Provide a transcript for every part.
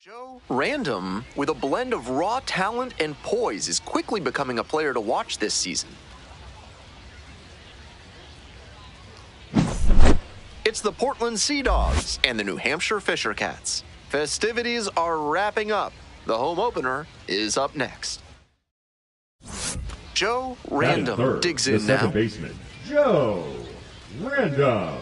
Joe Random, with a blend of raw talent and poise, is quickly becoming a player to watch this season. It's the Portland Sea Dogs and the New Hampshire Fisher Cats. Festivities are wrapping up. The home opener is up next. Joe Random digs in now. Second baseman, Joe Random.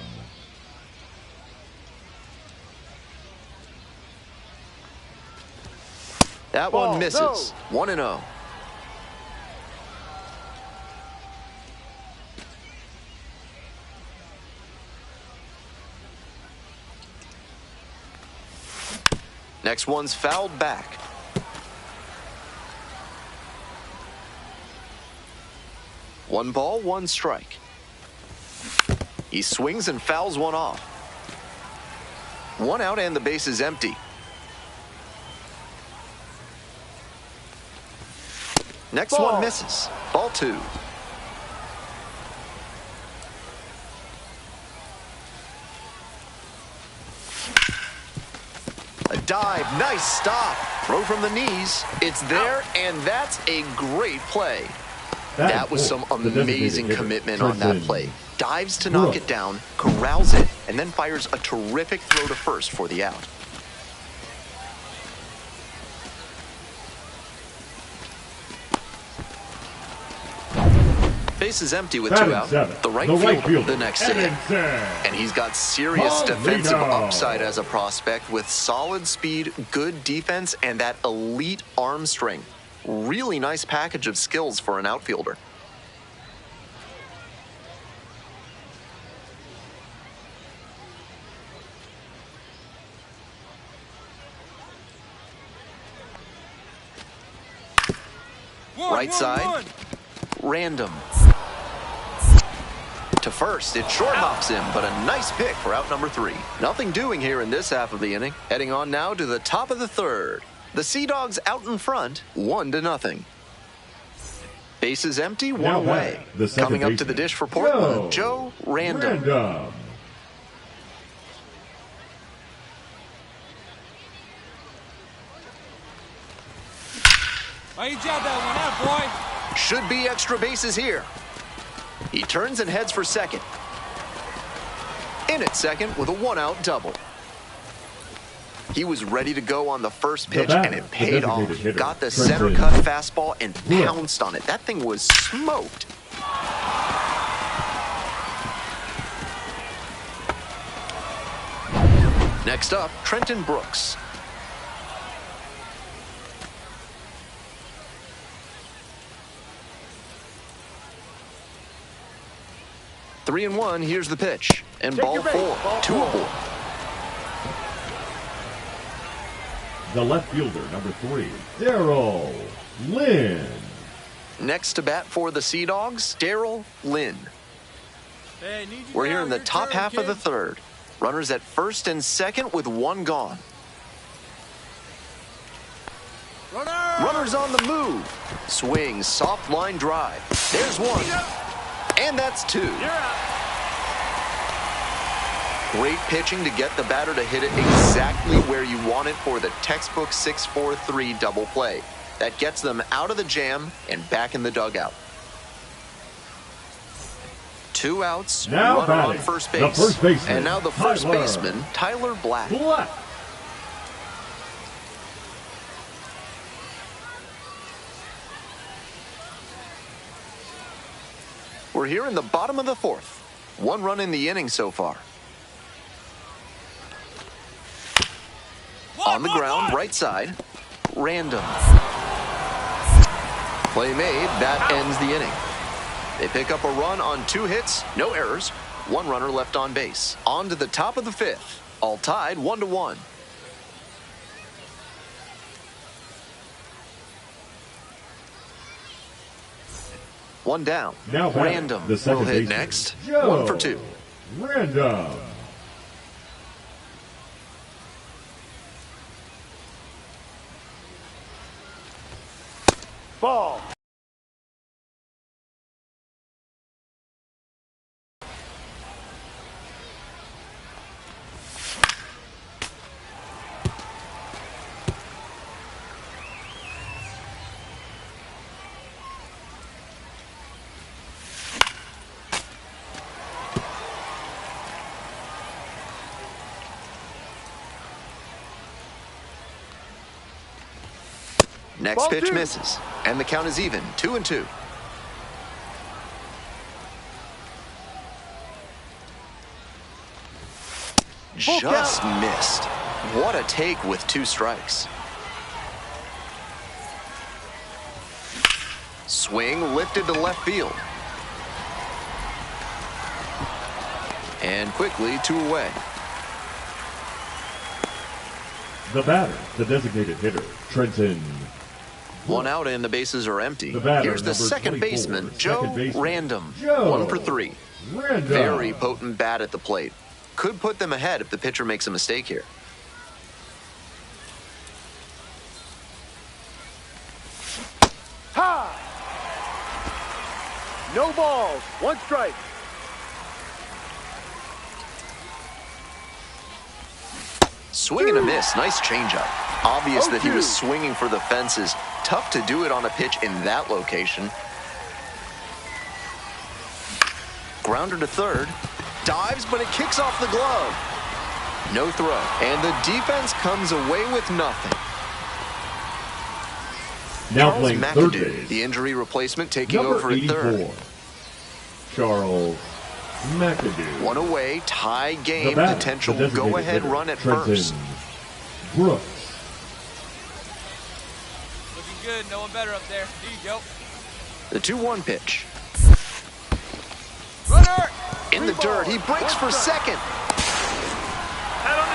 That one misses. 1-0. Next one's fouled back. One ball, one strike. He swings and fouls one off. One out and the base is empty. Next one misses. Ball two. A dive, nice stop. Throw from the knees. It's there, and that's a great play. That was some amazing commitment on that play. Dives to knock it down, corrals it, and then fires a terrific throw to first for the out. Base is empty with two out. The right fielder, the next to him. And he's got serious defensive upside as a prospect with solid speed, good defense, and that elite arm strength. Really nice package of skills for an outfielder. Right side, Random. To first, it short hops him, but a nice pick for out number 3. Nothing doing here in this half of the inning. Heading on now to the top of the third. The Sea Dogs out in front, 1-0. Base is empty, one away. Coming up to the dish for Portland, Joe Random. Oh, you jabbed that one out, boy. Should be extra bases here. He turns and heads for second. In at second with a one-out double. He was ready to go on the first pitch, and it paid off. Got the center cut fastball and pounced on it. That thing was smoked. Next up, Trenton Brooks. Three and one, here's the pitch. And ball 4, 2 aboard. The left fielder, number 3, Darryl Lynn. Next to bat for the Sea Dogs, Darryl Lynn. We're here in the top half of the third. Runners at first and second with one gone. Runners on the move. Swing, soft line drive. There's one. And that's 2. Great pitching to get the batter to hit it exactly where you want it for the textbook 6-4-3 double play. That gets them out of the jam and back in the dugout. 2 outs, runner on first base. And now the first baseman, Tyler Black. We're here in the bottom of the 4th. 1 run in the inning so far. On the ground, right side, Random. Play made, that ends the inning. They pick up a run on 2 hits, no errors, 1 runner left on base. On to the top of the 5th, all tied 1-1. One down. Random will hit next. 1 for 2. Random. Ball. Next pitch misses, and the count is even, 2-2. Just missed. What a take with 2 strikes. Swing lifted to left field. And quickly 2 away. The batter, the designated hitter, Trenton. 1 out and the bases are empty. Here's the second baseman, Joe Random. 1 for 3. Random. Very potent bat at the plate. Could put them ahead if the pitcher makes a mistake here. Ha! No balls, 1 strike. Swing and a miss. Nice changeup. Obvious that he was swinging for the fences. Tough to do it on a pitch in that location. Grounder to third. Dives, but it kicks off the glove. No throw. And the defense comes away with nothing. Now Charles playing McAdoo, third base. the injury replacement, taking Number over at 84. third. Charles McAdoo. 1 away, tie game, The batter, potential the designated go-ahead hitter, run at Trenton first. Brooks. Looking good. No one better up there. Here you go. The 2-1 pitch. Runner! In the dirt, he breaks for second.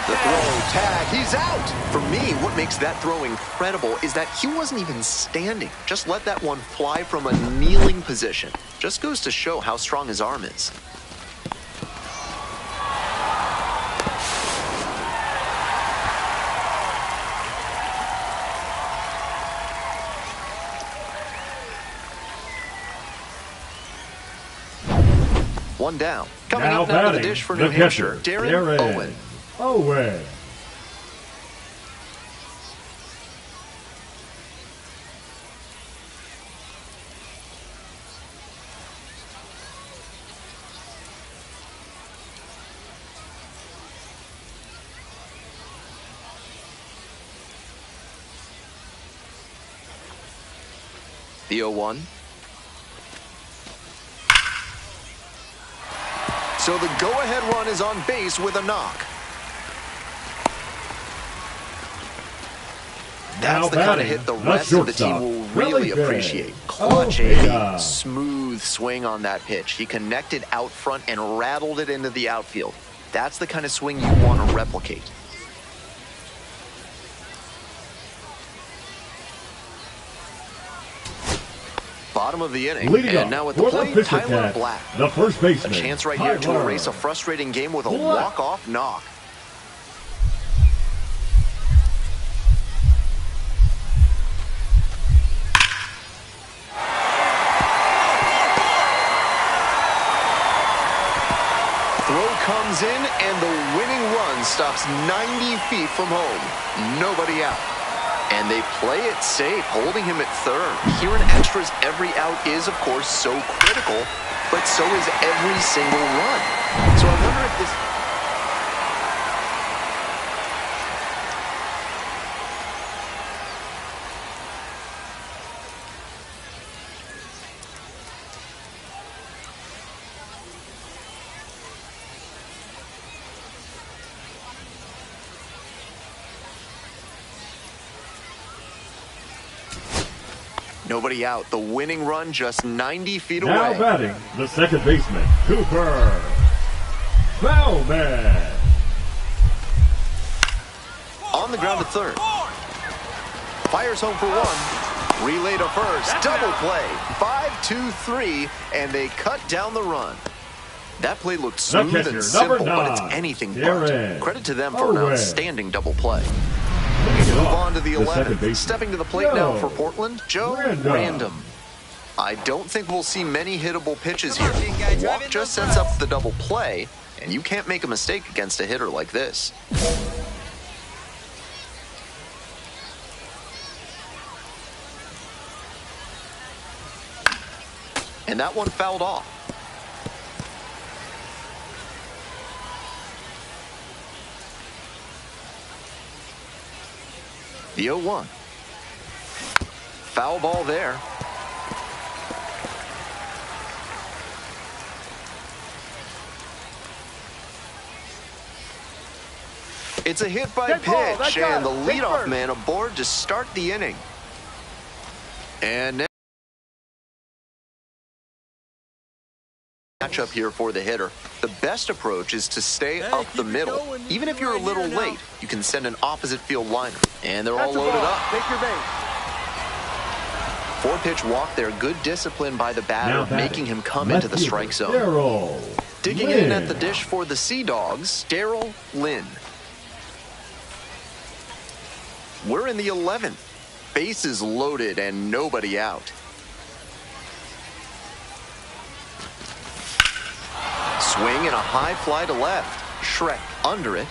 The throw, tag, he's out. For me, what makes that throw incredible is that he wasn't even standing. Just let that one fly from a kneeling position. Just goes to show how strong his arm is. One down. Coming Now up now to the batting, dish for the New Hampshire, catcher, Darren Owen. Owen. The 0-1. So the go-ahead run is on base with a knock. That's the kind of hit the rest of the team will really appreciate. Clutch a smooth swing on that pitch. He connected out front and rattled it into the outfield. That's the kind of swing you want to replicate. Bottom of the inning, and now at the plate, Tyler Black. The first baseman. A chance right here to erase a frustrating game with a walk-off knock. Throw comes in, and the winning run stops 90 feet from home. Nobody out. And they play it safe, holding him at third. Here in extras, every out is, of course, so critical, but so is every single run. So I wonder if this... Nobody out. The winning run just 90 feet away. Now batting, the second baseman, Cooper Bowman. On the ground at third. Fires home for 1. Relay to first. Double play. 5-2-3, and they cut down the run. That play looked smooth and simple, but it's anything but. Credit to them for an outstanding double play. Move on to the 11th. Stepping to the plate now for Portland, Joe Random. I don't think we'll see many hittable pitches here. Walk just sets up the double play, and you can't make a mistake against a hitter like this. And that one fouled off. The 0-1. Foul ball there. It's a hit by pitch, and the leadoff man aboard to start the inning. And now matchup here for the hitter. The best approach is to stay up the middle. Even if you're a little late, you can send an opposite field liner. And they're all loaded up. Take your base. 4-pitch walk there. Good discipline by the batter, making him come into the strike zone. Digging in at the dish for the Sea Dogs, Darryl Lynn. We're in the 11th. Bases loaded and nobody out. Swing and a high fly to left. Shrek under it.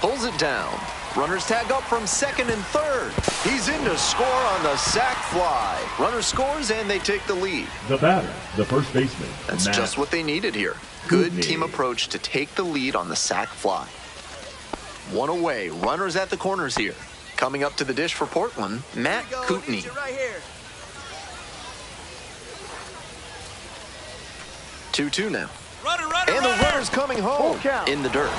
Pulls it down. Runners tag up from second and third. He's in to score on the sac fly. Runner scores and they take the lead. The batter, the first baseman. That's just what they needed here. Good team approach to take the lead on the sac fly. One away. Runners at the corners here. Coming up to the dish for Portland, Matt Kootenai. Right here. 2-2 now. Runner, And the runner's coming home in the dirt.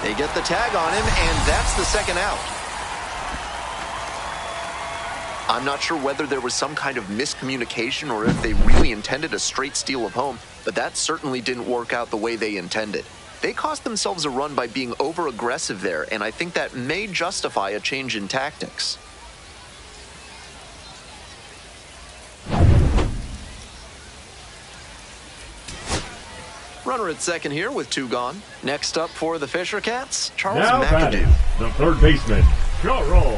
They get the tag on him, and that's the second out. I'm not sure whether there was some kind of miscommunication or if they really intended a straight steal of home, but that certainly didn't work out the way they intended. They cost themselves a run by being over-aggressive there, and I think that may justify a change in tactics. Runner at second here with 2 gone. Next up for the Fisher Cats, Charles McAdoo. The third baseman, Charles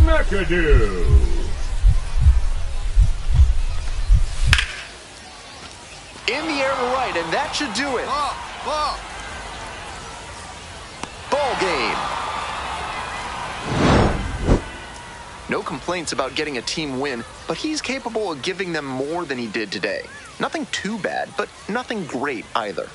McAdoo. In the air to right, and that should do it. Ball game. No complaints about getting a team win, but he's capable of giving them more than he did today. Nothing too bad, but nothing great either.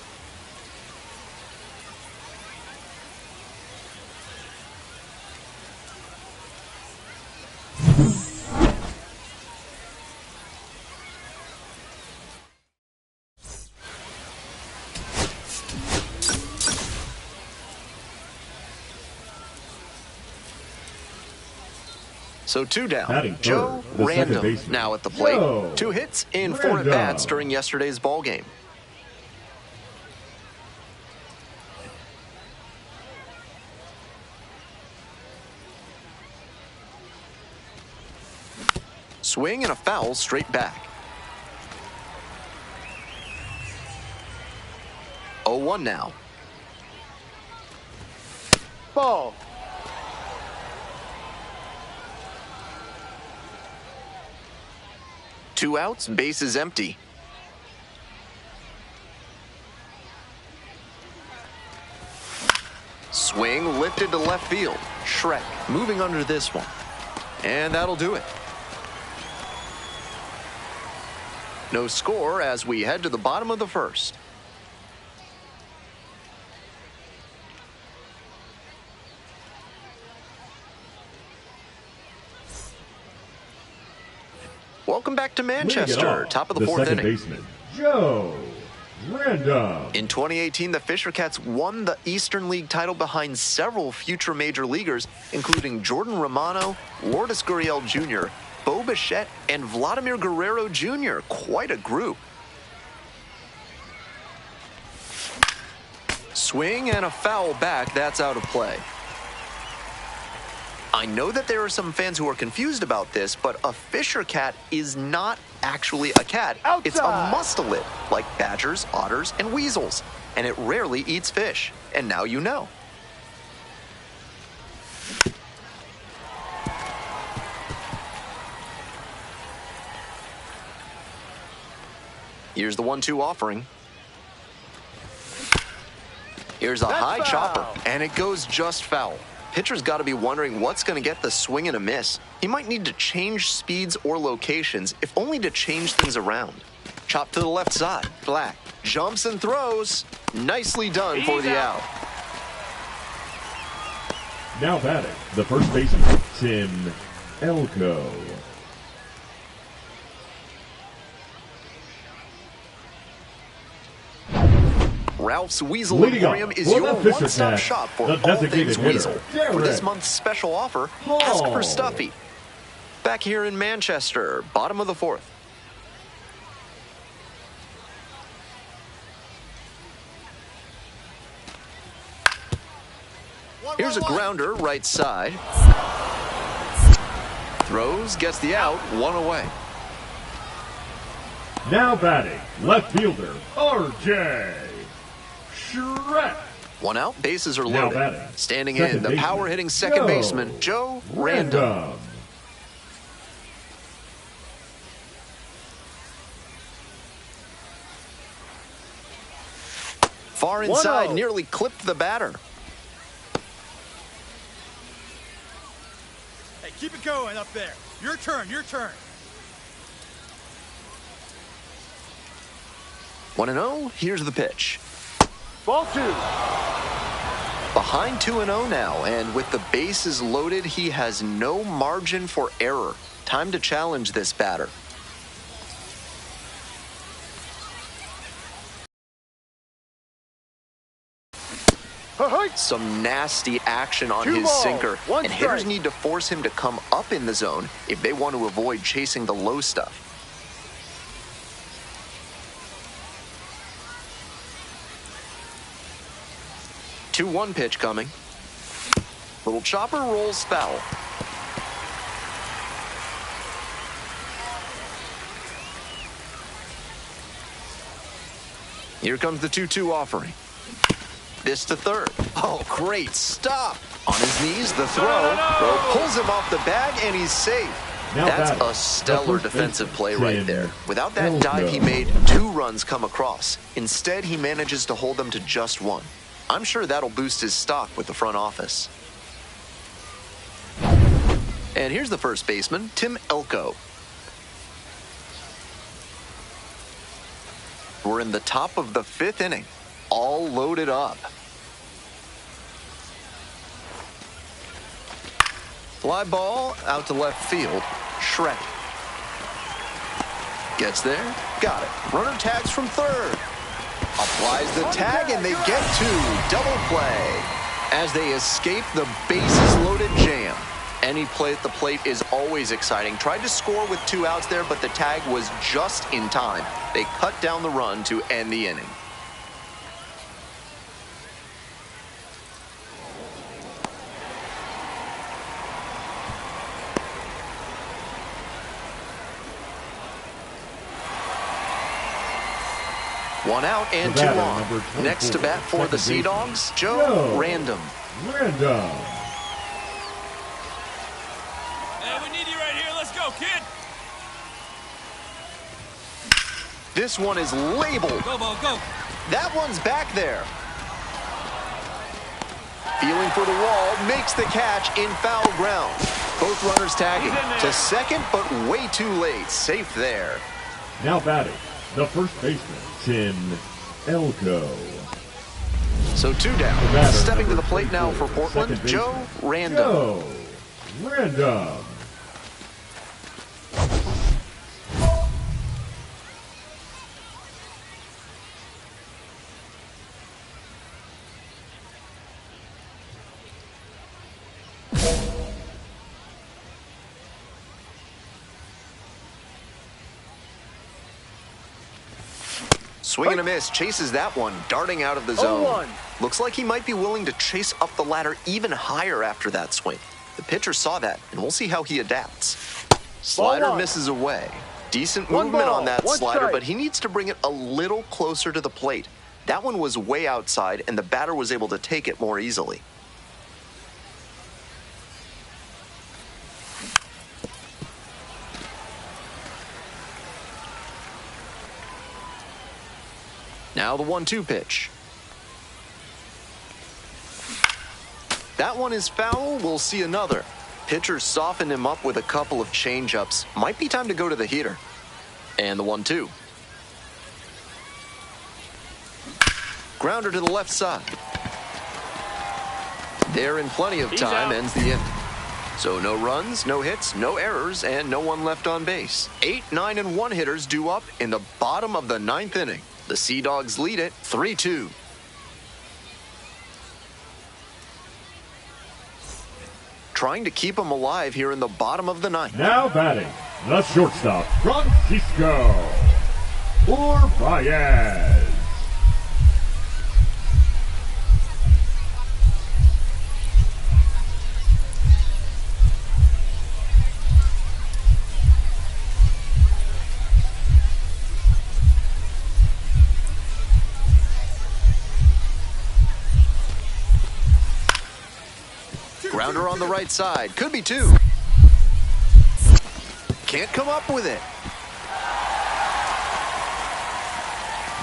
So 2 down. Joe Random now at the plate. 2 hits in 4 at-bats during yesterday's ball game. Swing and a foul straight back. 0-1 now. Ball. Two outs, bases empty. Swing lifted to left field. Shrek moving under this one. And that'll do it. No score as we head to the bottom of the first. Welcome back to Manchester, top of the 4th inning. Baseman, Joe Random. In 2018, the Fisher Cats won the Eastern League title behind several future major leaguers, including Jordan Romano, Lourdes Gurriel Jr., Bo Bichette, and Vladimir Guerrero Jr. Quite a group. Swing and a foul back. That's out of play. I know that there are some fans who are confused about this, but a Fisher Cat is not actually a cat. Outside. It's a mustelid, like badgers, otters, and weasels, and it rarely eats fish. And now you know. Here's the 1-2 offering. Here's a high chopper, and it goes just foul. Pitcher's got to be wondering what's going to get the swing and a miss. He might need to change speeds or locations, if only to change things around. Chop to the left side. Black jumps and throws. Nicely done for the out. Now batting, the first baseman, Tim Elko. Ralph's Weasel Leading Emporium up is for your the Fisher one-stop Cat, shop for the all designated things hitter, Weasel. For Jared this month's special offer, ask for Stuffy. Back here in Manchester, bottom of the fourth. Here's a grounder right side. Throws, gets the out, one away. Now batting, left fielder, R.J. Shrek. One out, bases are Now loaded. batting, Standing second in, the baseman, power-hitting second baseman, Joe Random. Far inside, 1-0. nearly clipped the batter. Hey, keep it going up there. Your turn, your turn. 1-0, here's the pitch. Ball 2. Behind 2-0 now, and with the bases loaded, he has no margin for error. Time to challenge this batter. Some nasty action on his sinker, and hitters need to force him to come up in the zone if they want to avoid chasing the low stuff. Two-one pitch coming. Little chopper rolls foul. Here comes the 2-2 offering. This to third. Oh, great stop. On his knees, the throw. Throw pulls him off the bag, and he's safe. Now That's batting, a stellar defensive play right there. Without that Elko. dive, he made 2 runs come across. Instead, he manages to hold them to just 1. I'm sure that'll boost his stock with the front office. And here's the first baseman, Tim Elko. We're in the top of the 5th inning, all loaded up. Fly ball out to left field, Shrek. Gets there, got it. Runner tags from third. Applies the tag, and they get 2. Double play. As they escape the bases-loaded jam. Any play at the plate is always exciting. Tried to score with 2 outs there, but the tag was just in time. They cut down the run to end the inning. One out and 2 on. Next to bat for the Sea Dogs, Joe Random. Random. Hey, we need you right here. Let's go, kid. This one is labeled. Go, Bo, go. That one's back there. Feeling for the wall, makes the catch in foul ground. Both runners tagging to second, but way too late. Safe there. Now batting, the first baseman, Tim Elko. So 2 down. Stepping to the plate now for Portland, Joe Random. Joe Random. Swing and a miss, chases that one, darting out of the zone. Looks like he might be willing to chase up the ladder even higher after that swing. The pitcher saw that, and we'll see how he adapts. Slider misses away. Decent movement on that slider, but he needs to bring it a little closer to the plate. That one was way outside, and the batter was able to take it more easily. Now the 1-2 pitch. That one is foul. We'll see another. Pitcher softened him up with a couple of change-ups. Might be time to go to the heater. And the 1-2. Grounder to the left side. There in plenty of time, ends the inning. So no runs, no hits, no errors, and no one left on base. 8, 9, and 1 hitters due up in the bottom of the 9th inning. The Sea Dogs lead it 3-2. Trying to keep them alive here in the bottom of the 9th. Now batting, the shortstop, Francisco Urbaez. Grounder on the right side. Could be 2. Can't come up with it.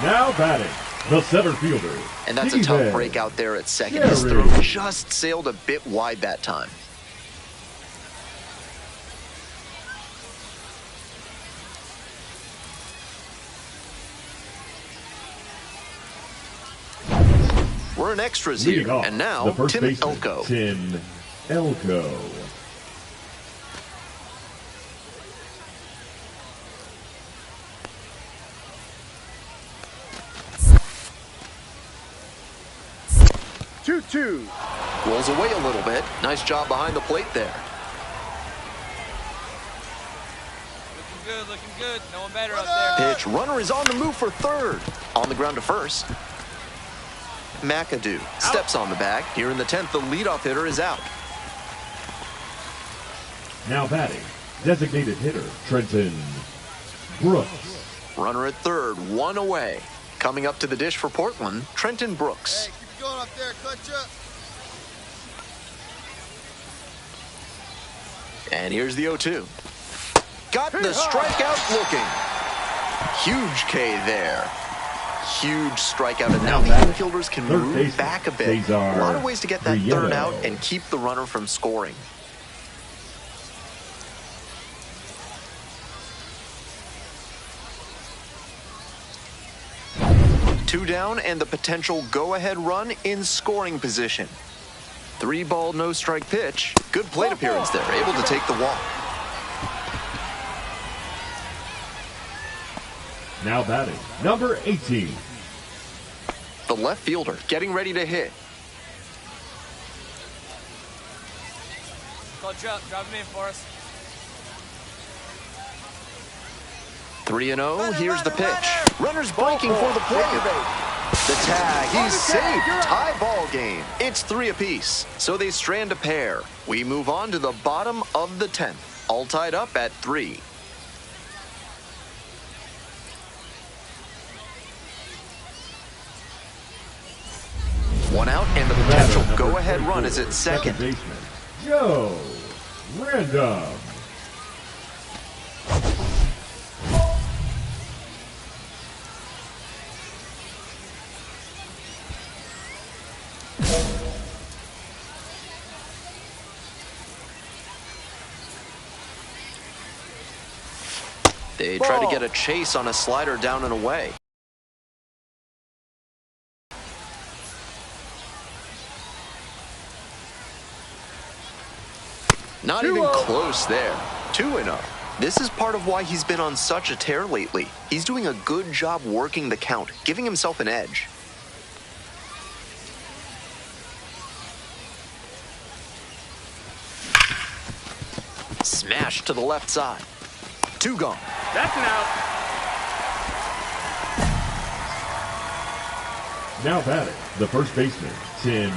Now batting, the center fielder. And that's a tough Sigueme. break out there at second. His throw just sailed a bit wide that time. We're in extras here. Off, and now, Tim baseman, Elko. Tim Elko. Two. Rolls away a little bit. Nice job behind the plate there. Looking good. No one better up there. Pitch. Runner is on the move for third. On the ground to first. McAdoo steps on the bag. Here in the 10th, the leadoff hitter is out. Now batting, designated hitter, Trenton Brooks. Runner at third, 1 away. Coming up to the dish for Portland, Trenton Brooks. Hey, keep it going up there, clutch up. And here's the 0-2. Got the strikeout looking. Huge K there. Huge strikeout, and now the infielders can move back a bit. A lot of ways to get that third out and keep the runner from scoring. Two down and the potential go-ahead run in scoring position. 3-ball, no-strike pitch. Good plate appearance there, able to take the walk. Now batting, number 18. The left fielder getting ready to hit. Clutch up. Drop him in for us. 3-0, here's the pitch. Runner's breaking for the plate. The tag, he's safe. Tie ball game. It's 3 apiece, so they strand a pair. We move on to the bottom of the 10th, all tied up at 3. One out, and the potential go-ahead run is at second. Baseman, Joe Random. They try to get a chase on a slider down and away. Not even close there. 2-0. This is part of why he's been on such a tear lately. He's doing a good job working the count, giving himself an edge. Smash to the left side. 2 gone. That's an out. Now batting, the first baseman, Tim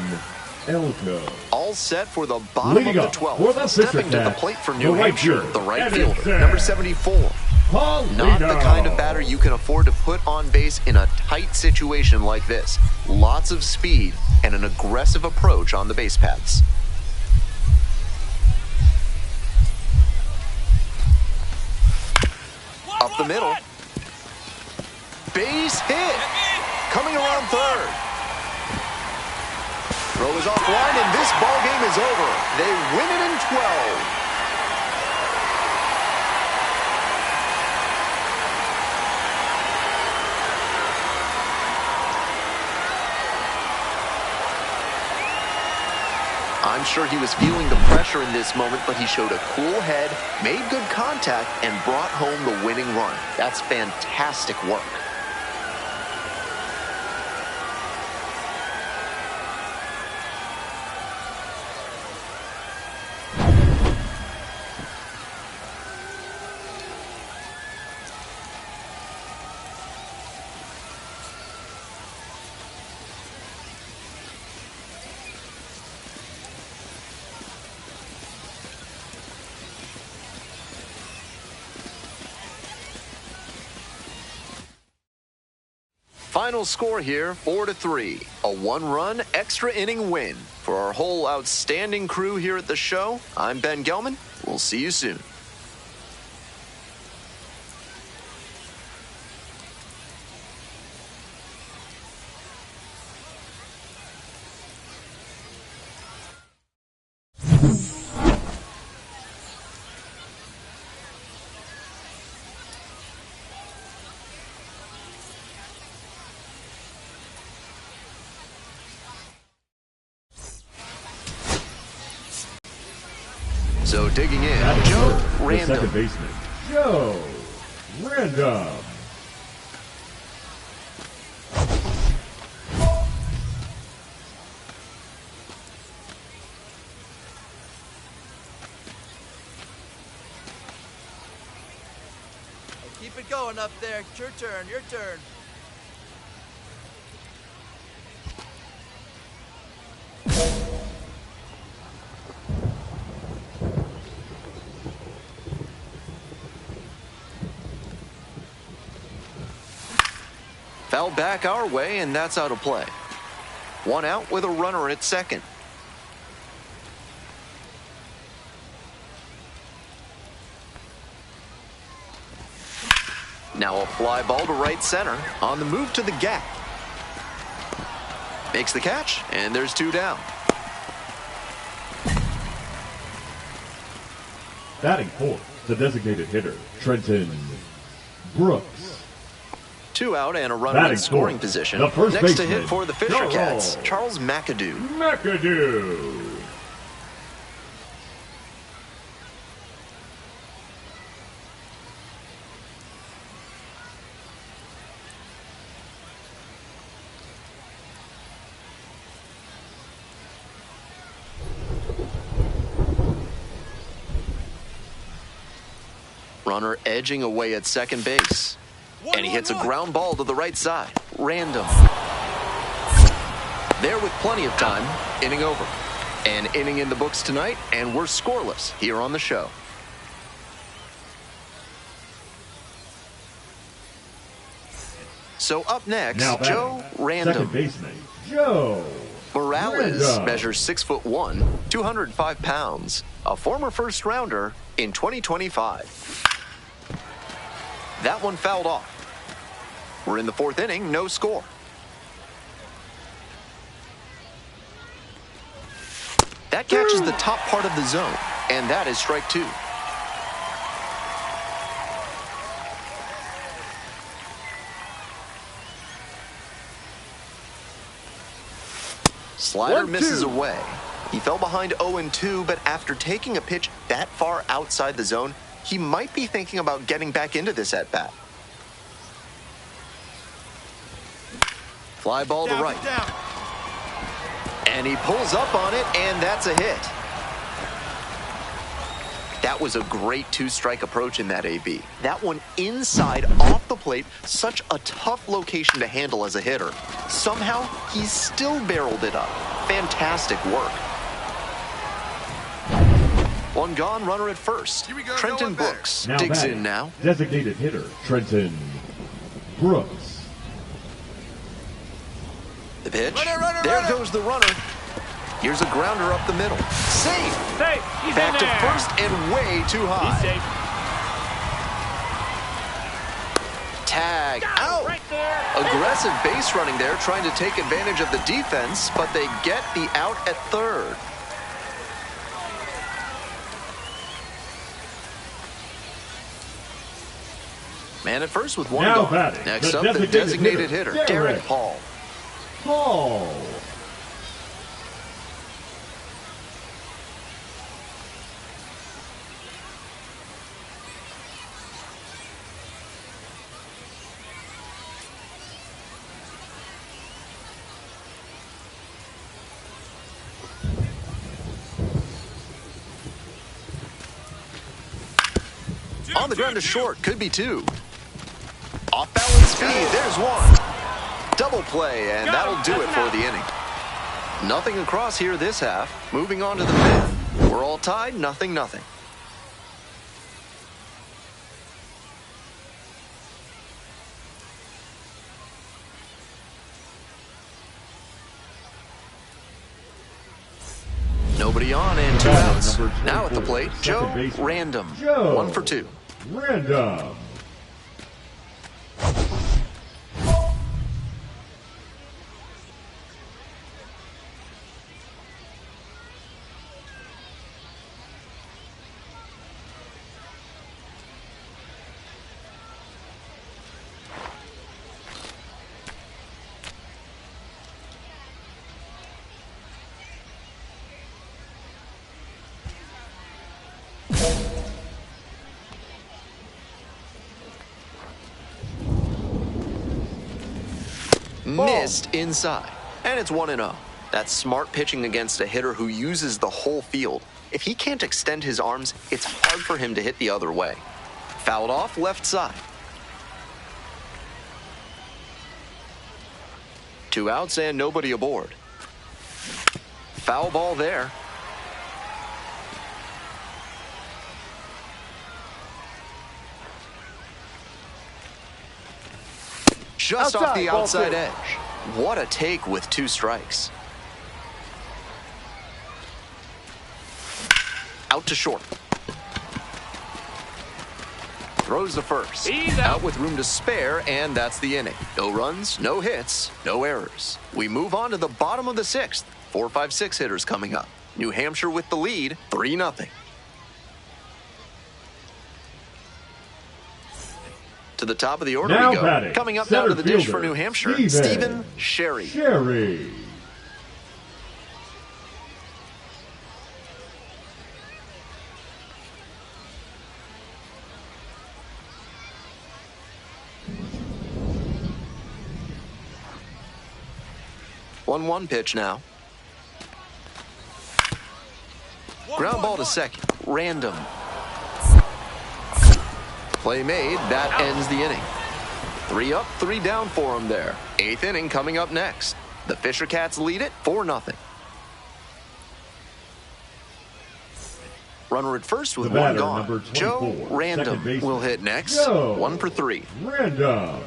Elko. All set for the bottom of the 12th. Stepping to the plate for New Hampshire, the right fielder, number 74. Not the kind of batter you can afford to put on base in a tight situation like this. Lots of speed and an aggressive approach on the base paths. Up the middle. Base hit. Coming around third. Throw is offline, and this ball game is over. They win it in 12. I'm sure he was feeling the pressure in this moment, but he showed a cool head, made good contact, and brought home the winning run. That's fantastic work. Final score here, 4-3. A one-run, extra inning win. For our whole outstanding crew here at the show, I'm Ben Gelman. We'll see you soon. So digging in, Joe Random. Second baseman, Joe Random. Keep it going up there. It's your turn, your turn. Foul back our way, and that's out of play. One out with a runner at second. Now a fly ball to right center on the move to the gap. Makes the catch, and there's two down. Batting fourth, the designated hitter, Trenton Brooks. Two out and a runner in scoring position. Next to hit for the Fisher Cats, Charles McAdoo. Runner edging away at second base. And he hits a ground ball to the right side. Random. There with plenty of time. Inning over. An inning in the books tonight, and we're scoreless here on the show. So up next, Joe Random. Second baseman, Joe Morales measures 6'1", 205 pounds. A former first rounder in 2025. That one fouled off. We're in the fourth inning, no score. That catches the top part of the zone, and that is strike two. Slider misses away. He fell behind 0-2, but after taking a pitch that far outside the zone, he might be thinking about getting back into this at-bat. Fly ball to right. And he pulls up on it, and that's a hit. That was a great two-strike approach in that AB. That one inside, off the plate, such a tough location to handle as a hitter. Somehow, he still barreled it up. Fantastic work. One gone, runner at first. Trenton Brooks digs in now. Designated hitter, Trenton Brooks. The pitch. There goes the runner. Here's a grounder up the middle. Safe. He's back to first and way too high. He's safe. Tag out. Right there. Aggressive base running there, trying to take advantage of the defense, but they get the out at third. Man at first with one gone. Next up, the designated hitter, Derek Hall. On the ground to short, could be two. Off balance speed, there's one. Double play, and that'll do it for the inning. Nothing across here this half. Moving on to the fifth. We're all tied, 0-0. Nobody on and 2 outs. Now at the plate, Joe Random. 1 for 2. Random. Missed inside, and it's 1-0. That's smart pitching against a hitter who uses the whole field. If he can't extend his arms, it's hard for him to hit the other way. Fouled off left side. 2 outs and nobody aboard. Foul ball there. Just off the outside edge. What a take with 2 strikes. Out to short. Throws the first. Out with room to spare, and that's the inning. No runs, no hits, no errors. We move on to the bottom of the 6th. 4, 5, 6 hitters coming up. New Hampshire with the lead, 3-0. To the top of the order now we go. Batting. Coming up Center now to the dish fielder, for New Hampshire, Sigueme. Stephen Sherry. Sherry. One pitch now. Ground ball to second. Random. Play made. That ends the inning. 3 up, 3 down for him there. 8th inning coming up next. The Fisher Cats lead it 4-0. Runner at first with The 1 batter, gone. number 24, Joe Random second baseman. will hit next. Joe 1 for 3. Random.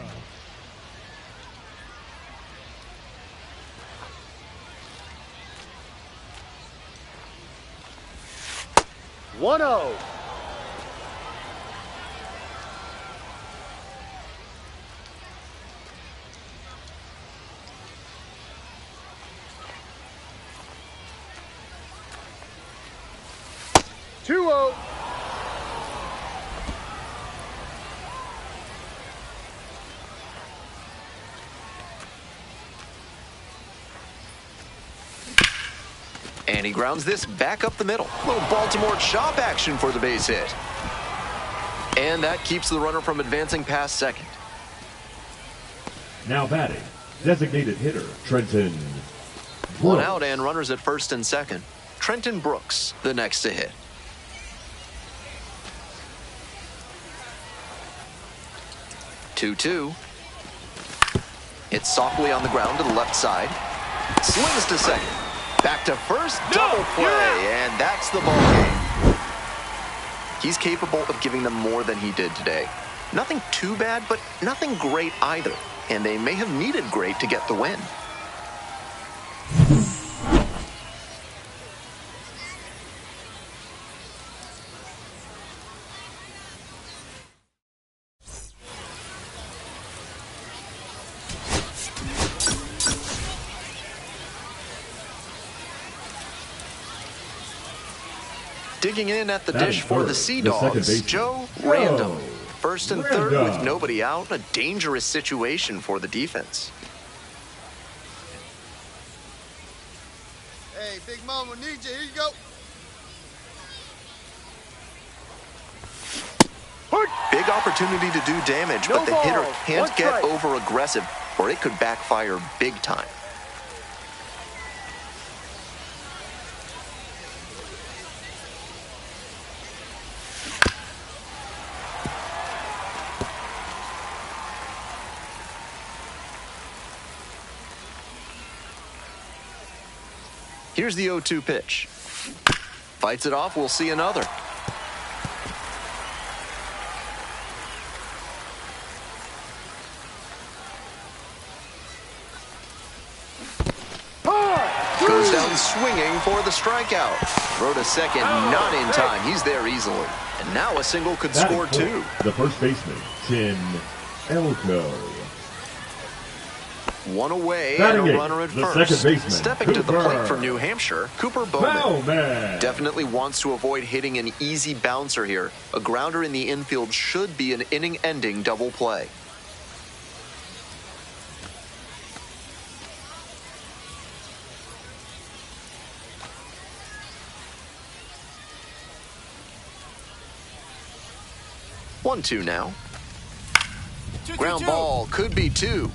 One zero. Two zero. And he grounds this back up the middle. Little Baltimore chop action for the base hit. And that keeps the runner from advancing past second. Now batting, designated hitter, Trenton Brooks. 1 out and runners at first and second. Trenton Brooks, the next to hit. Two. It's softly on the ground to the left side. Swings to second. Back to first, double play, and that's the ball game. He's capable of giving them more than he did today. Nothing too bad, but nothing great either. And they may have needed great to get the win. Digging in at the dish for the Sea Dogs, Joe Random. First and third with nobody out, a dangerous situation for the defense. Hey, Big Mama, need you. Here you go. Big opportunity to do damage, but the hitter can't get over aggressive or it could backfire big time. Here's the 0-2 pitch. Fights it off, we'll see another. Goes down swinging for the strikeout. Throw to second, not in time. He's there easily. And now a single could score two. The first baseman, Tim Elko. One away Batting and a eight, runner at the first. second baseman, Stepping to the Cooper. plate for New Hampshire, Cooper Bowman. Bowman. Definitely wants to avoid hitting an easy bouncer here. A grounder in the infield should be an inning-ending double play. 1-2 now. Ground ball, could be two.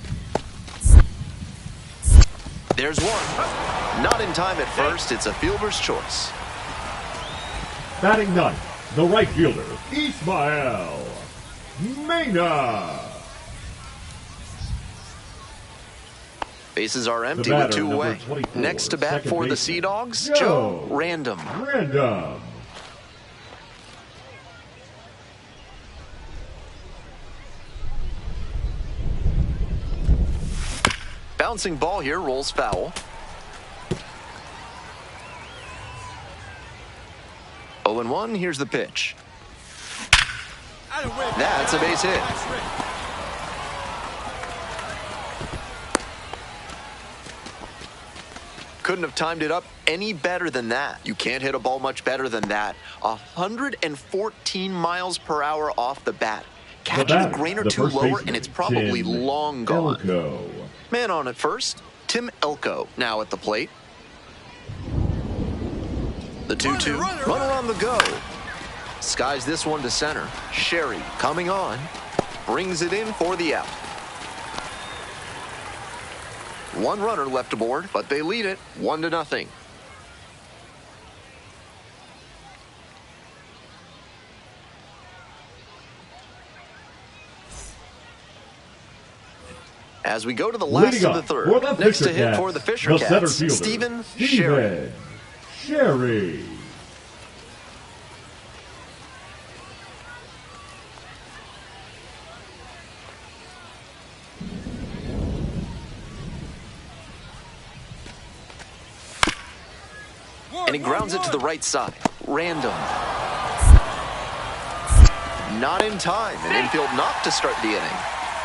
There's one. Not in time at first, it's a fielder's choice. Batting ninth, the right fielder, Ismael Mena. Bases are empty The with batter, two number away. 24, Next to bat second for the baseman, Sea Dogs, Joe Joe Random. Random. Bouncing ball here, rolls foul. 0-1, here's the pitch. That's a base hit. Couldn't have timed it up any better than that. You can't hit a ball much better than that. 114 miles per hour off the bat. Catch it a grain or two lower, and it's probably long gone. Elko. Man on at first, Tim Elko now at the plate. The 2-2, runner on the go. Skies this one to center. Sherry coming on, brings it in for the out. One runner left aboard, but they lead it 1-0. As we go to the last Leading of the up third, for the next to Fisher hit Cats, for the Fisher the center Cats, fielder, Stephen Sherry. Sherry. And he grounds it to the right side. Random. Not in time. An infield knock to start the inning.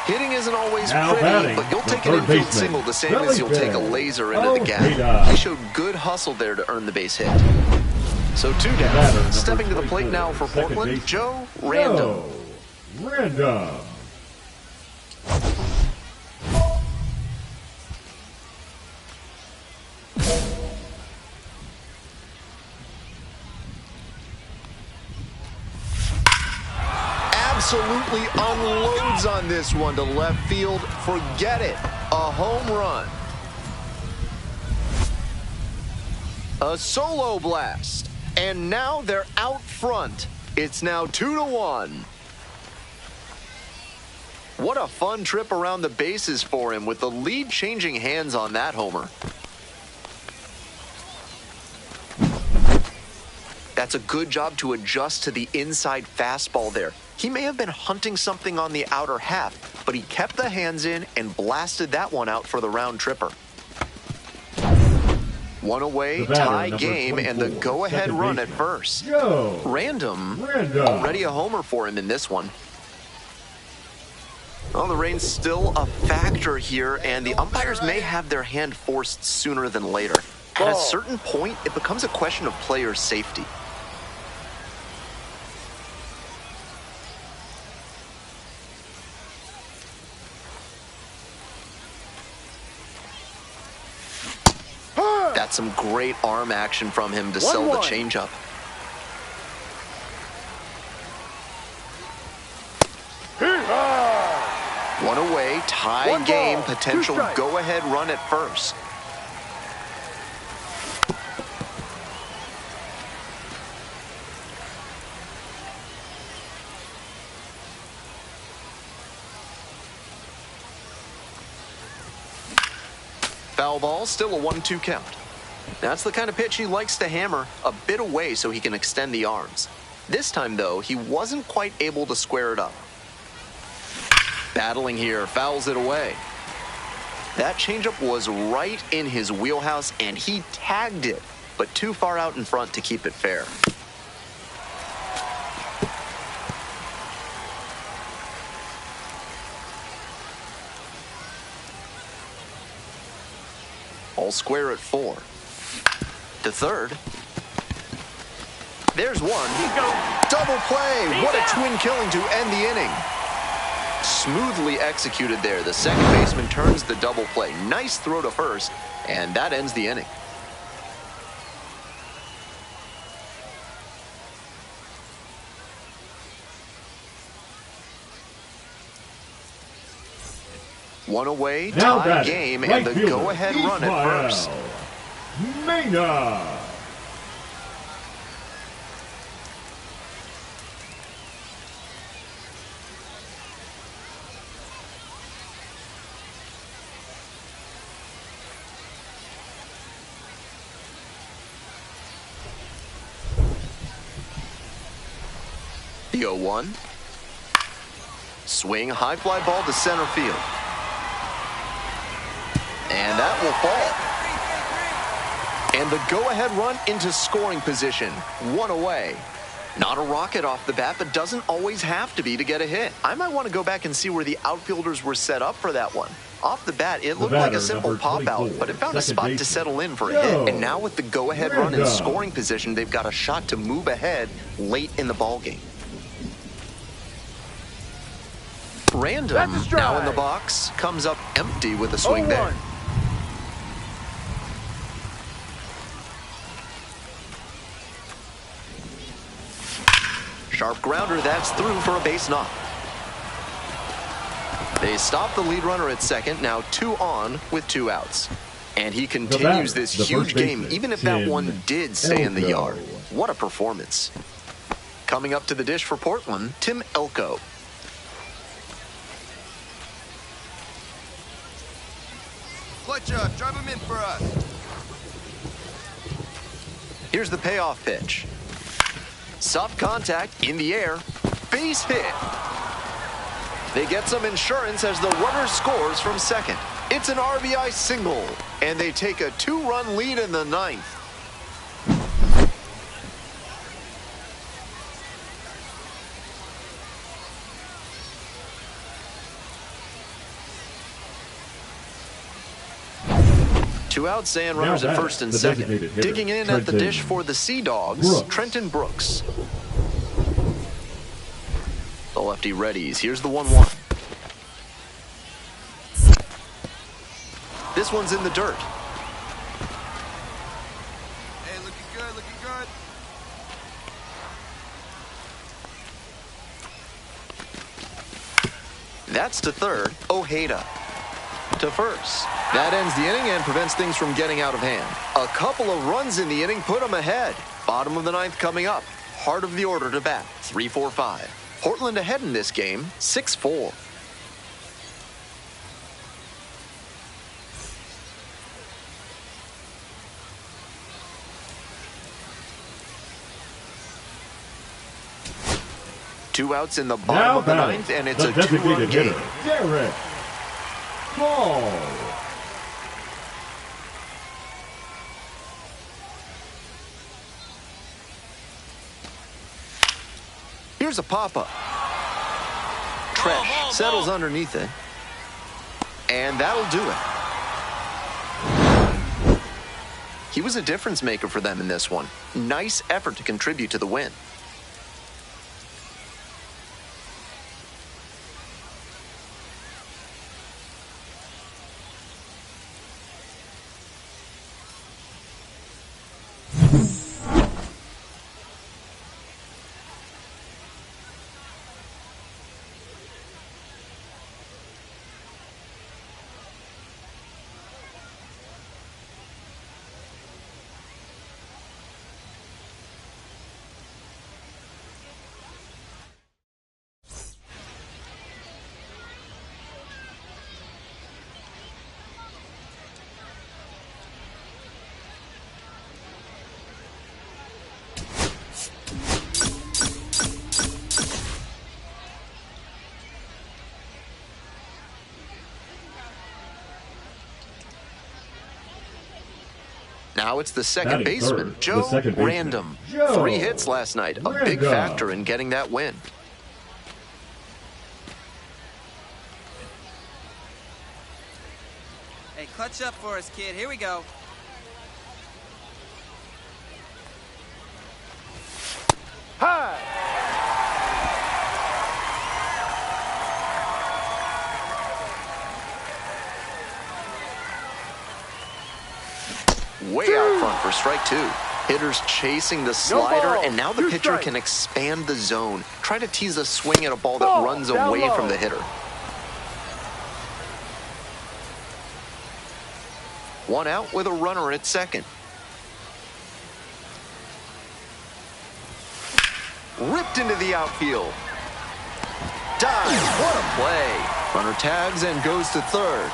Hitting isn't always Now pretty, batting, but you'll the take an third infield baseman, single the same as you'll take a Felipe laser into the gap. Ojeda. He showed good hustle there to earn the base hit. So two Batter, down. number Stepping to the plate 24, now for second Portland, baseman, Joe Random. Joe Random. Absolutely unloads on this one to left field. Forget it. A home run. A solo blast. And now they're out front. It's now 2-1. What a fun trip around the bases for him with the lead changing hands on that homer. That's a good job to adjust to the inside fastball there. He may have been hunting something on the outer half, but he kept the hands in and blasted that one out for the round tripper. One away, The batter, tie number game, and the 24, go-ahead second run at baseman, first. Joe Random. Random. Already a homer for him in this one. Well, the rain's still a factor here, and the umpires may have their hand forced sooner than later. At a certain point, it becomes a question of player safety. That's some great arm action from him to sell the changeup. One away, tie game, potential go-ahead run at first. Foul ball, still a 1-2 count. That's the kind of pitch he likes to hammer a bit away so he can extend the arms. This time, though, he wasn't quite able to square it up. Battling here, fouls it away. That changeup was right in his wheelhouse, and he tagged it, but too far out in front to keep it fair. All square at 4. To third. There's one. Double play. What a twin killing to end the inning. Smoothly executed there. The second baseman turns the double play. Nice throw to first, and that ends the inning. One away, tie game, and the go-ahead run at first. Mena. The 0-1. Swing, high fly ball to center field. And that will fall. And the go-ahead run into scoring position. One away. Not a rocket off the bat, but doesn't always have to be to get a hit. I might want to go back and see where the outfielders were set up for that one. Off the bat, it looked like a simple pop-out, but it found a spot to settle in for a hit. And now with the go-ahead run in scoring position, they've got a shot to move ahead late in the ballgame. Random, now in the box, comes up empty with a swing there. Sharp grounder, that's through for a base knock. They stop the lead runner at second, now 2 on with 2 outs. And he continues this huge game, even if that one did stay in the yard. What a performance. Coming up to the dish for Portland, Tim Elko. Fletcher, drive him in for us. Here's the payoff pitch. Soft contact in the air. Base hit. They get some insurance as the runner scores from second. It's an RBI single, and they take a 2-run lead in the 9th. Two outs and runners at first and second. Digging in at the dish for the Sea Dogs, Trenton Brooks. The lefty readies. Here's the 1-1. This one's in the dirt. Hey, looking good, looking good. That's to third. Ojeda to first. That ends the inning and prevents things from getting out of hand. A couple of runs in the inning put them ahead. Bottom of the 9th coming up. Heart of the order to bat. 3-4-5. Portland ahead in this game. 6-4. Two outs in the bottom of the 9th, and it's a 2-run game. Derek Paul. Here's a pop-up. Tresh settles underneath it. And that'll do it. He was a difference maker for them in this one. Nice effort to contribute to the win. Now it's the second Batting baseman, third, Joe the second baseman, Random. Joe 3 hits last night, a big Random. factor in getting that win. Hey, clutch up for us, kid. Here we go. High. Way out front for strike 2. Hitters chasing the slider, ball, and now the 2 pitcher strikes. can expand the zone. Try to tease a swing at a ball that Ball, runs down away low. from the hitter. 1 out with a runner at second. Ripped into the outfield. Dives, what a play. Runner tags and goes to third.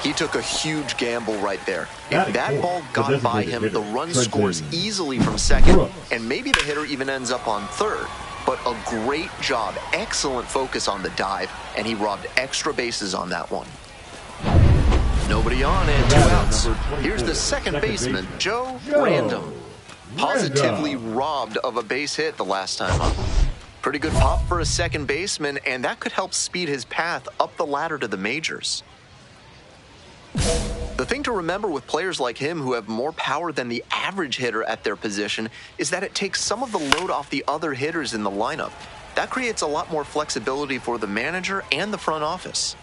He took a huge gamble right there. If that ball got by him, the run scores easily from second, and maybe the hitter even ends up on third. But a great job, excellent focus on the dive, and he robbed extra bases on that one. Nobody on and 2 outs. Here's the second baseman, Joe Random. Positively robbed of a base hit the last time up. Pretty good pop for a second baseman, and that could help speed his path up the ladder to the majors. The thing to remember with players like him who have more power than the average hitter at their position is that it takes some of the load off the other hitters in the lineup. That creates a lot more flexibility for the manager and the front office.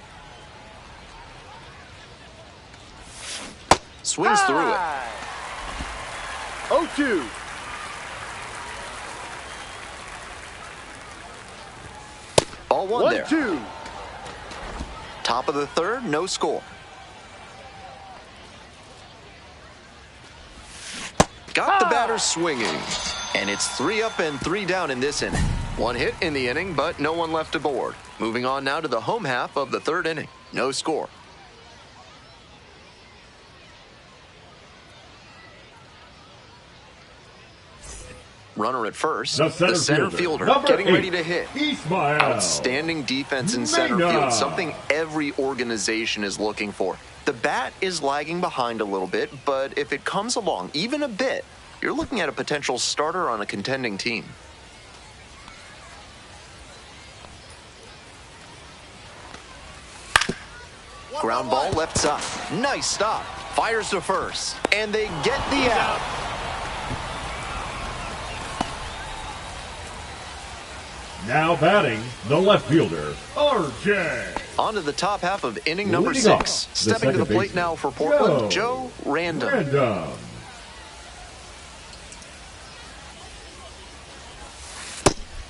Swings through it. 0-2. Ball 1 there. 1-2. Top of the third, no score. Got the batter swinging. And it's 3 up and 3 down in this inning. 1 hit in the inning, but no one left aboard. Moving on now to the home half of the third inning. No score. Runner at first. The center fielder Number getting 8, ready to hit. Ismael. Outstanding defense in center Mena. field, something every organization is looking for. The bat is lagging behind a little bit, but if it comes along even a bit, you're looking at a potential starter on a contending team. Ground ball left side. Nice stop. Fires to first, and they get the out. Now batting, the left fielder, RJ. On to the top half of inning number Leading 6. off, the Stepping to the second plate baseman, now for Portland, Joe Joe Random. Random.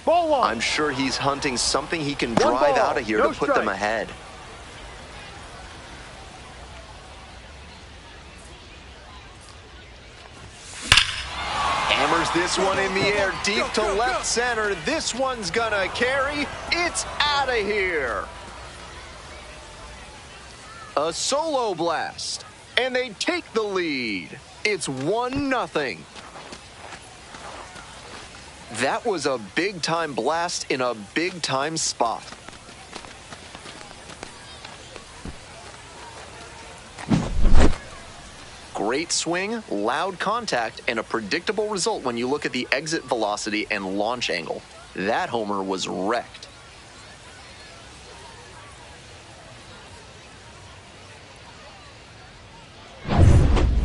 Ball 1. I'm sure he's hunting something he can One drive ball, out of here no to put them strike. ahead. Hammers this one in the air deep to left center. This one's gonna carry. It's out of here. A solo blast, and they take the lead. It's 1-0. That was a big-time blast in a big-time spot. Great swing, loud contact, and a predictable result when you look at the exit velocity and launch angle. That homer was wrecked.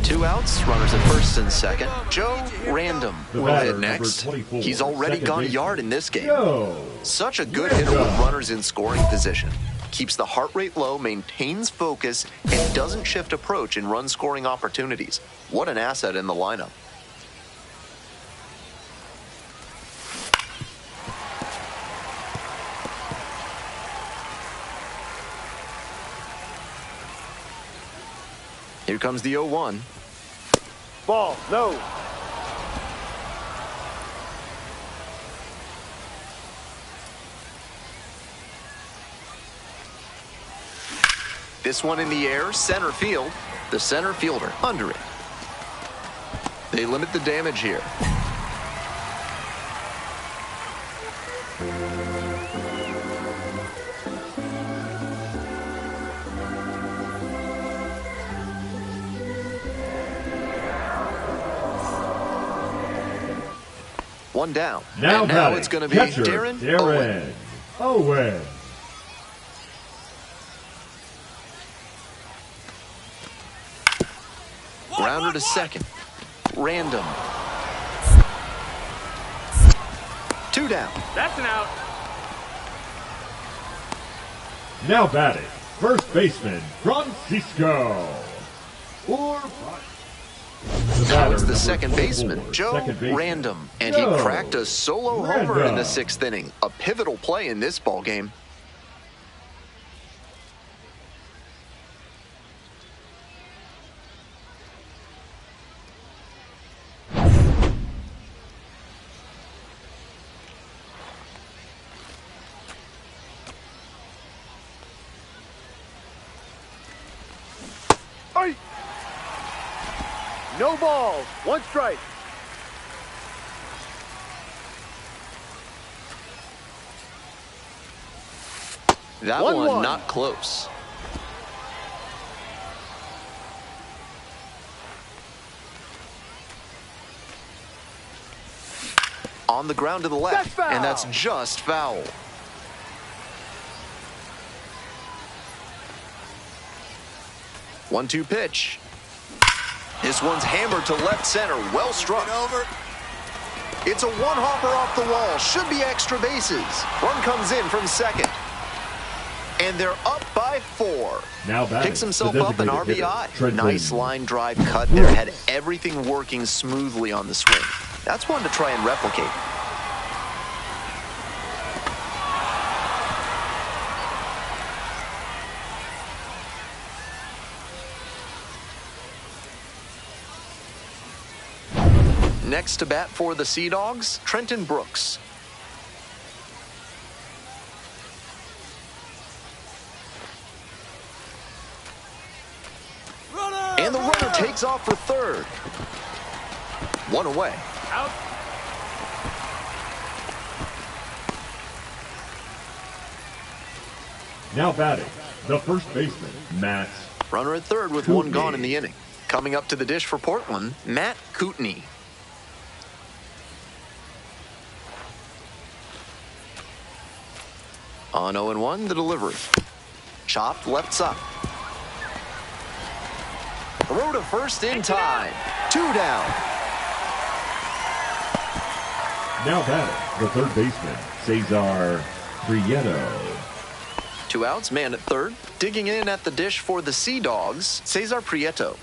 Two outs, runners at first and second. Joe Random will hit next. He's already gone a yard in this game. Such a good hitter with runners in scoring position. Keeps the heart rate low, maintains focus, and doesn't shift approach in run-scoring opportunities. What an asset in the lineup. Here comes the 0-1. Ball, no. This one in the air, center field. The center fielder under it. They limit the damage here. One down. Now, and now it's going to be catcher, Darren Owen. Grounder to second. Random. 2 down. That's an out. Now batting, first baseman, Francisco. Now it's the second baseman, Joe Random, and he cracked a solo homer in the 6th inning. A pivotal play in this ballgame. Hey! No balls. 1 strike. That 1-1. one not close. On the ground to the left, That's foul. and that's just foul. One-two pitch. This one's hammered to left center. Well struck. Over. It's a one-hopper off the wall. Should be extra bases. Run comes in from second. And they're up by 4. Now batting, Picks himself the up an designated RBI. hitter, Trenton. Nice line drive cut there. Had everything working smoothly on the swing. That's one to try and replicate. Next to bat for the Sea Dogs, Trenton Brooks. And the runner takes off for third. One away. Out. Now batting, the first baseman, Matt. Runner at third with one gone in the inning. Coming up to the dish for Portland, Matt Kootenai. On 0-1, the delivery. Chopped left side. Throw to first in time. 2 down. Now batting, the third baseman, Cesar Prieto. 2 outs, man at third. Digging in at the dish for the Sea Dogs, Cesar Prieto.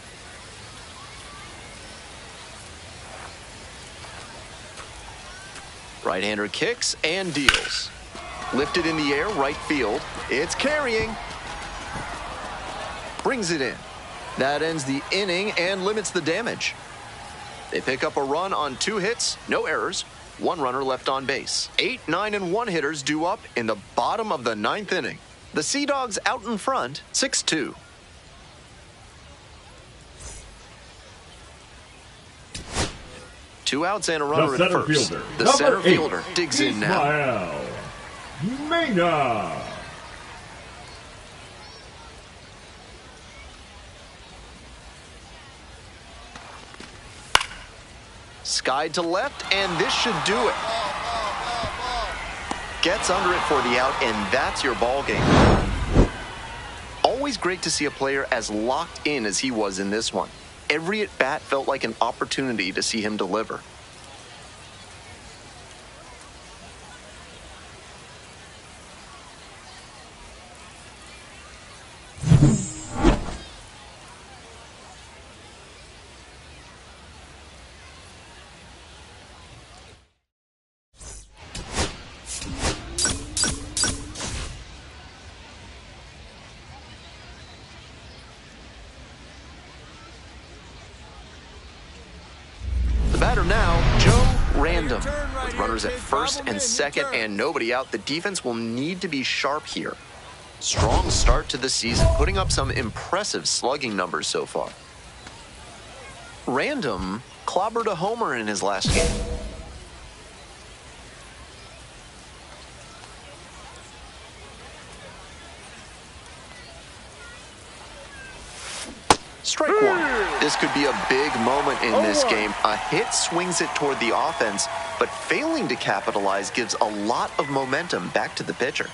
Right-hander kicks and deals. Lifted in the air, right field. It's carrying. Brings it in. That ends the inning and limits the damage. They pick up a run on 2 hits, no errors, 1 runner left on base. 8, 9, and 1 hitters due up in the bottom of the 9th inning. The Sea Dogs out in front, 6-2. Two outs and a runner The at center first. fielder, The number center 8, fielder digs in now. Ismael Mena. Skied to left, and this should do it. Gets under it for the out, and that's your ball game. Always great to see a player as locked in as he was in this one. Every at-bat felt like an opportunity to see him deliver. Batter now, Joe Random. With runners at first and second and nobody out, the defense will need to be sharp here. Strong start to the season, putting up some impressive slugging numbers so far. Random clobbered a homer in his last game. Strike one. This could be a big moment in this game. A hit swings it toward the offense, but failing to capitalize gives a lot of momentum back to the pitcher.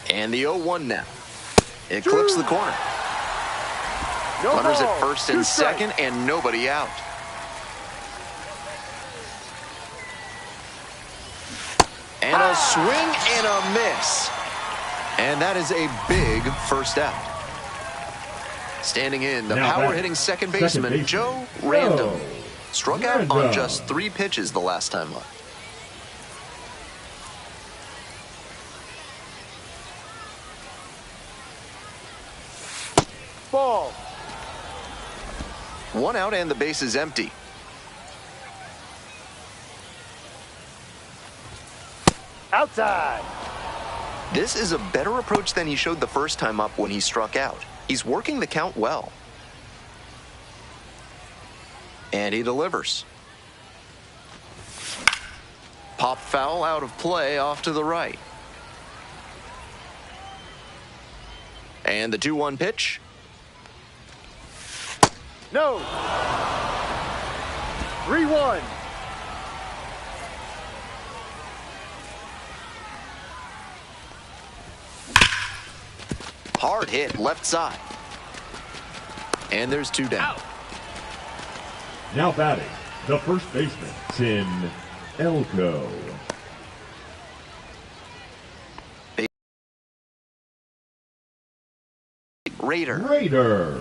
And the 0-1 now. It clips the corner. Runners at first and second, and nobody out. And a swing and a miss. And that is a big first out. Standing in, the power-hitting second baseman, Joe Random. Struck out on just 3 pitches the last time up. Ball. 1 out and the base is empty. Outside. This is a better approach than he showed the first time up when he struck out. He's working the count well. And he delivers. Pop foul out of play off to the right. And the 2-1 pitch. No. 3-1. Hard hit left side. And there's 2 down. Out. Now batting, the first baseman, Tim Elko. Raider.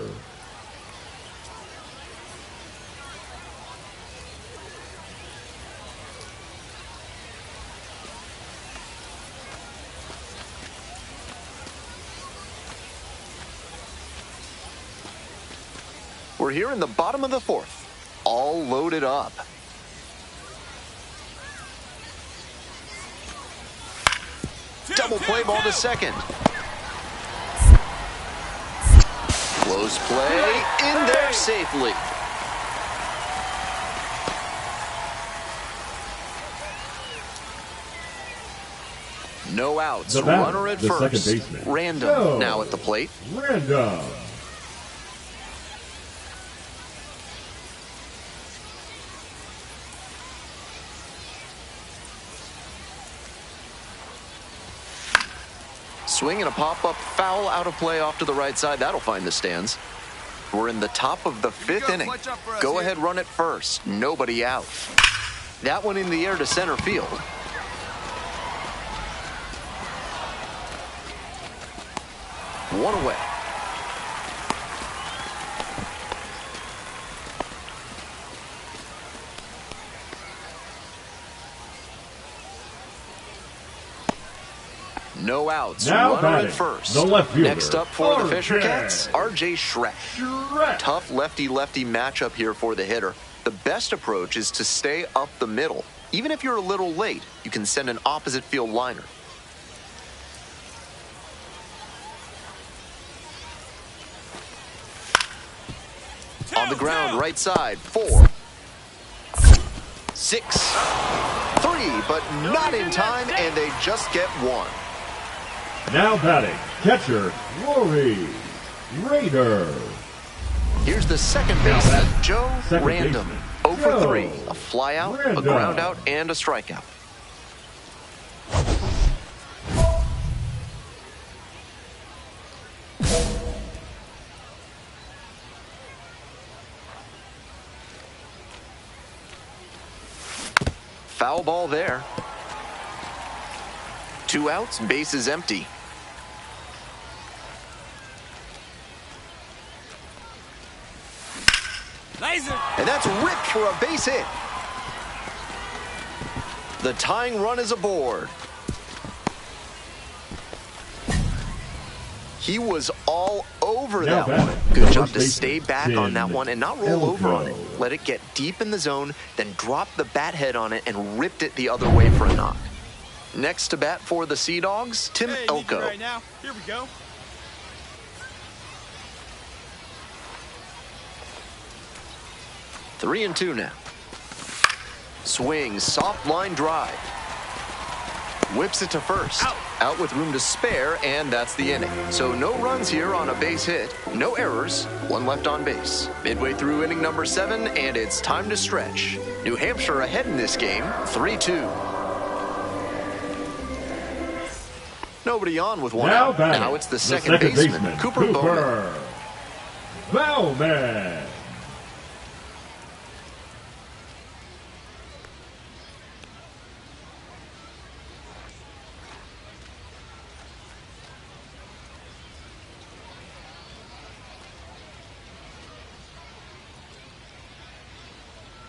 We're here in the bottom of the 4th, all loaded up. Double play ball to second. Close play in there safely. No outs. The batter, Runner at the first. second baseman, Random Joe now at the plate. Random. Swing and a pop-up foul out of play off to the right side. That'll find the stands. We're in the top of the 5th inning. Go ahead, run it first. Nobody out. That one in the air to center field. One away. No outs. Now Runner batting, at first. the left fielder, Next up for the Fisher RJ. Cats, RJ Schreck. Tough lefty-lefty matchup here for the hitter. The best approach is to stay up the middle. Even if you're a little late, you can send an opposite field liner. On the ground, right side, 4, 6, 3, but not in time, and they just get 1. Now batting, catcher, Rory Raider. Here's the second baseman, Joe Second Random. baseman, 0 for Joe 3, a flyout, a Random. ground out, and a strikeout. Foul ball there. 2 outs, base is empty. Laser. And that's ripped for a base hit. The tying run is aboard. He was all over Now that batting, one. the Good job first to stay baseman, back on that Tim one and not roll over on it. Elko. Let it get deep in the zone, then drop the bat head on it and ripped it the other way for a knock. Next to bat for the Sea Dogs, Tim Hey, need you Elko. right now. Here we go. Three and two now. Swing, soft line drive. Whips it to first. Out. out with room to spare, and that's the inning. So no runs here on a base hit, no errors, one left on base. Midway through inning number 7, and it's time to stretch. New Hampshire ahead in this game, 3-2. Nobody on with one out. Now it's the second baseman, Cooper Bowman.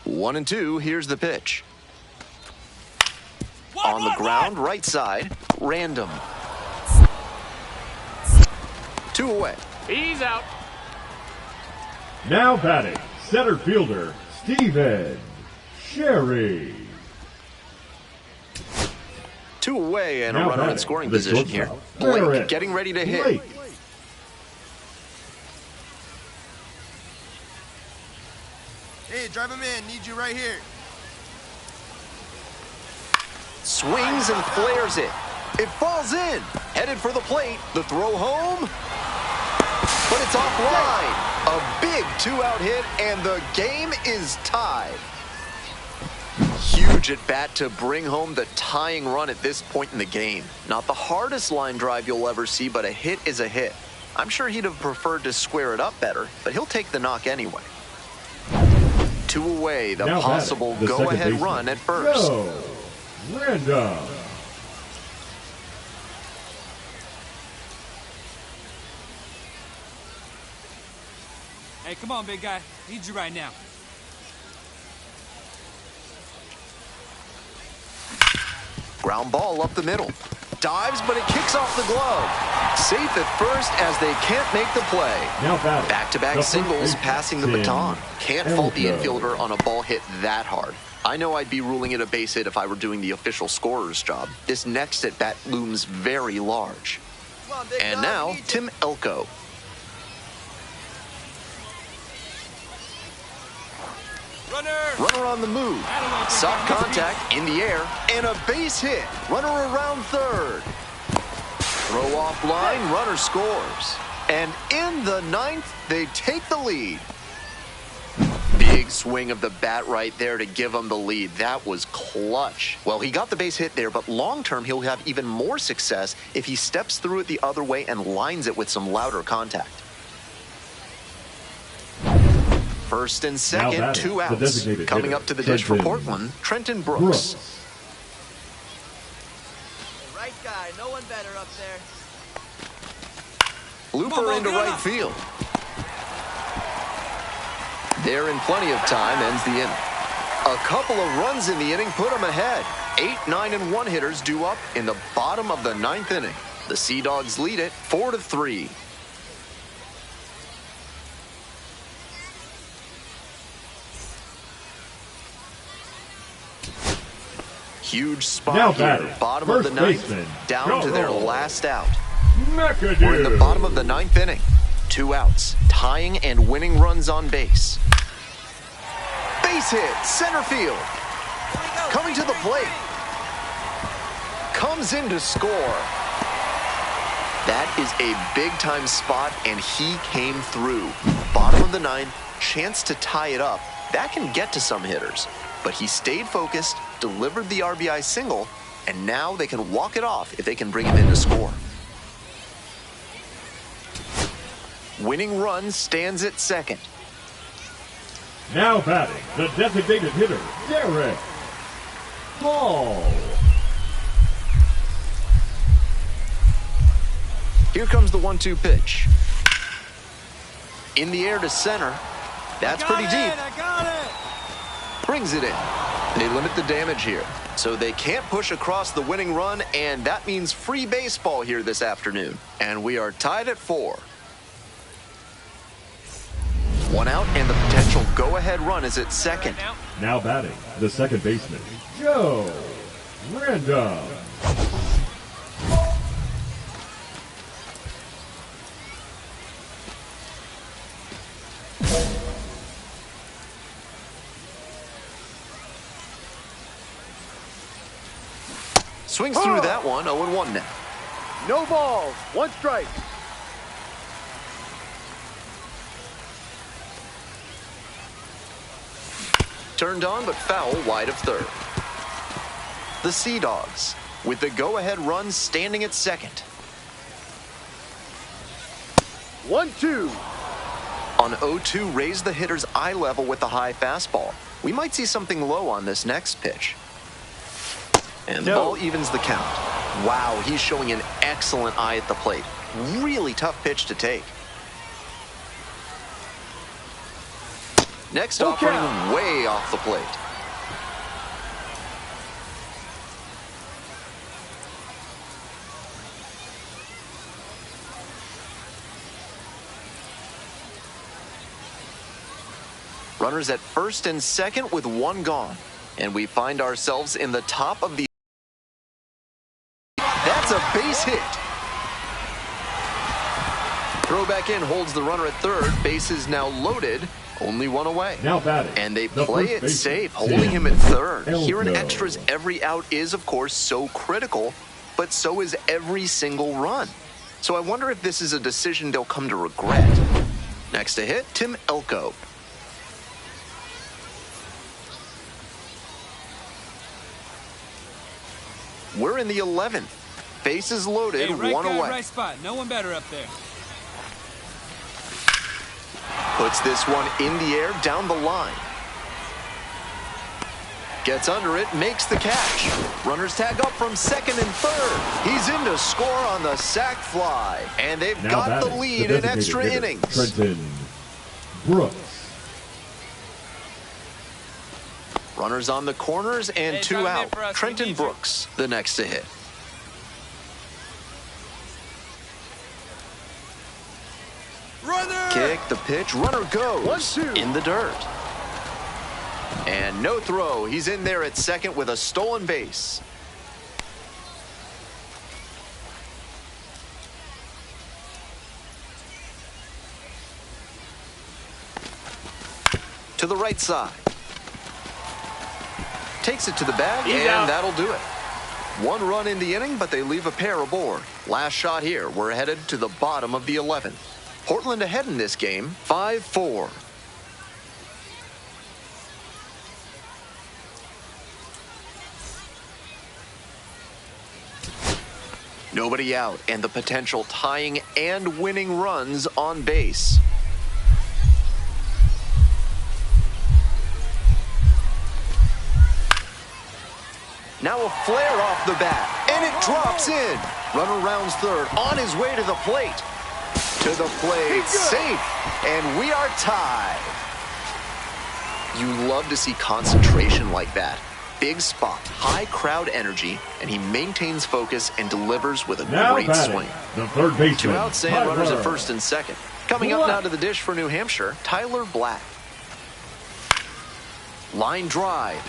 1-2, here's the pitch. On the ground, right side, random. 2 away. He's out. Now batting, center fielder, Steven Sherry. 2 away and now a runner in scoring position here. Blake getting ready to hit. Hey, drive him in. Need you right here. Swings and flares it. It falls in. Headed for the plate. The throw home. But it's offline. A big 2-out hit, and the game is tied. Huge at bat to bring home the tying run at this point in the game. Not the hardest line drive you'll ever see, but a hit is a hit. I'm sure he'd have preferred to square it up better, but he'll take the knock anyway. 2 away, the now possible go-ahead run at first. Grande. Hey, come on, big guy. Need you right now. Ground ball up the middle. Dives, but it kicks off the glove. Safe at first as they can't make the play. Back-to-back singles passing the baton. Can't fault the infielder on a ball hit that hard. I know I'd be ruling it a base hit if I were doing the official scorer's job. This next at-bat looms very large. And now, Tim Elko. Runner on the move. Soft contact in the air and a base hit. Runner around third. Throw off line, runner scores. And in the 9th, they take the lead. Big swing of the bat right there to give them the lead. That was clutch. Well, he got the base hit there, but long-term he'll have even more success if he steps through it the other way and lines it with some louder contact. First and second, 2 outs. Coming up to the dish for Portland, Trenton Brooks. The right guy, no one better up there. Looper into right field. There in plenty of time, ends the inning. A couple of runs in the inning put them ahead. 8, 9, and 1 hitters due up in the bottom of the 9th inning. The Sea Dogs lead it 4-3. Huge spot here, bottom of the 9th, down to their last out. We're in the bottom of the 9th inning. 2 outs, tying and winning runs on base. Base hit, center field. Coming to the plate. Comes in to score. That is a big-time spot, and he came through. Bottom of the 9th, chance to tie it up. That can get to some hitters. But he stayed focused, delivered the RBI single, and now they can walk it off if they can bring him in to score. Winning run stands at second. Now batting, the designated hitter, Derek Hall. Here comes the 1-2 pitch. In the air to center. That's pretty deep. I got it. Brings it in. They limit the damage here, so they can't push across the winning run, and that means free baseball here this afternoon. And we are tied at 4. 1 out, and the potential go-ahead run is at second. Now batting, the second baseman, Joe Grande. Swings through that one, 0-1 now. No balls. One strike. Turned on, but foul wide of third. The Sea Dogs, with the go-ahead run standing at second. 1-2. On 0-2, raise the hitter's eye level with the high fastball. We might see something low on this next pitch. And the ball evens the count. Wow, he's showing an excellent eye at the plate. Really tough pitch to take. Next offering way off the plate. Runners at first and second with one gone. And we find ourselves in the top of the... That's a base hit. Throw back in holds the runner at third. Base is now loaded. Only one away. Now batting. And they The play first it baseman, safe, holding him at third. Here in Elko. extras, every out is, of course, so critical, but so is every single run. So I wonder if this is a decision they'll come to regret. Next to hit, Tim Elko. We're in the 11th. Bases loaded, Hey, right one guy, away. right spot. No one better up there. Puts this one in the air, down the line. Gets under it, makes the catch. Runners tag up from second and third. He's in to score on the sac fly. And they've Now got the batting, lead the in extra designated hitter, innings. Trenton Brooks. Runners on the corners and Hey, two time in out. for us. We Trenton need you. Brooks, the next to hit. Runner! Kick the pitch, runner goes 1-2. in the dirt. And no throw. He's in there at second with a stolen base. To the right side. Takes it to the bag, He's and out. that'll do it. One run in the inning, but they leave a pair aboard. Last shot here. We're headed to the bottom of the 11th. Portland ahead in this game, 5-4. Nobody out, and the potential tying and winning runs on base. Now a flare off the bat, and it drops in. Runner rounds third, on his way to the plate. To the plate, safe, and we are tied. You love to see concentration like that. Big spot, high crowd energy, and he maintains focus and delivers with a Now great batting, swing. the third baseman. Two outs and runners at Tyler first and second. Coming up now to the dish for New Hampshire, Tyler Black. Line drive.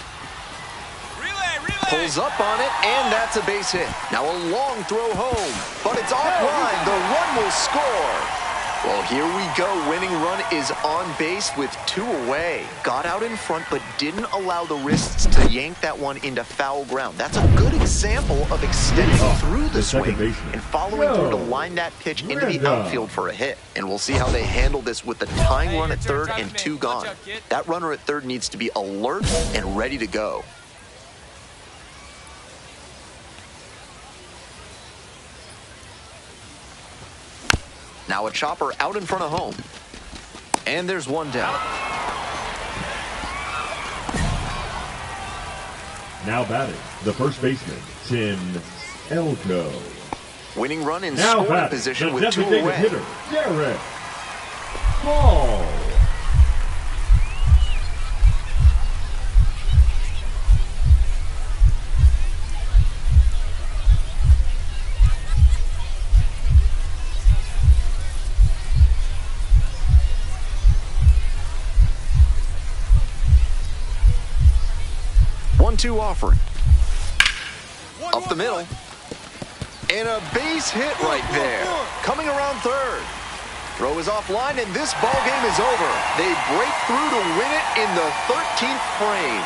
Pulls up on it, and that's a base hit. Now a long throw home, but it's offline. The run will score. Well, here we go. Winning run is on base with two away. Got out in front, but didn't allow the wrists to yank that one into foul ground. That's a good example of extending through the second swing baseman. and following through to line that pitch into the Grande. outfield for a hit. And we'll see how they handle this with the tying Hey, run your at turn, third time and to two make. gone. Watch out, kid. That runner at third needs to be alert and ready to go. Now a chopper out in front of home. And there's one down. Now batting, the first baseman, Tim Elko. Winning run in Now scoring batting, position the with two designated away. hitter, Derek Hall. One-two offering. Up the middle. And a base hit right there. Coming around third. Throw is offline, and this ball game is over. They break through to win it in the 13th frame.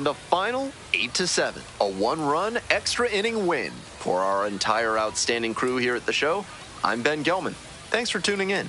And a final 8-7. A one-run extra inning win. For our entire outstanding crew here at the show, I'm Ben Gelman. Thanks for tuning in.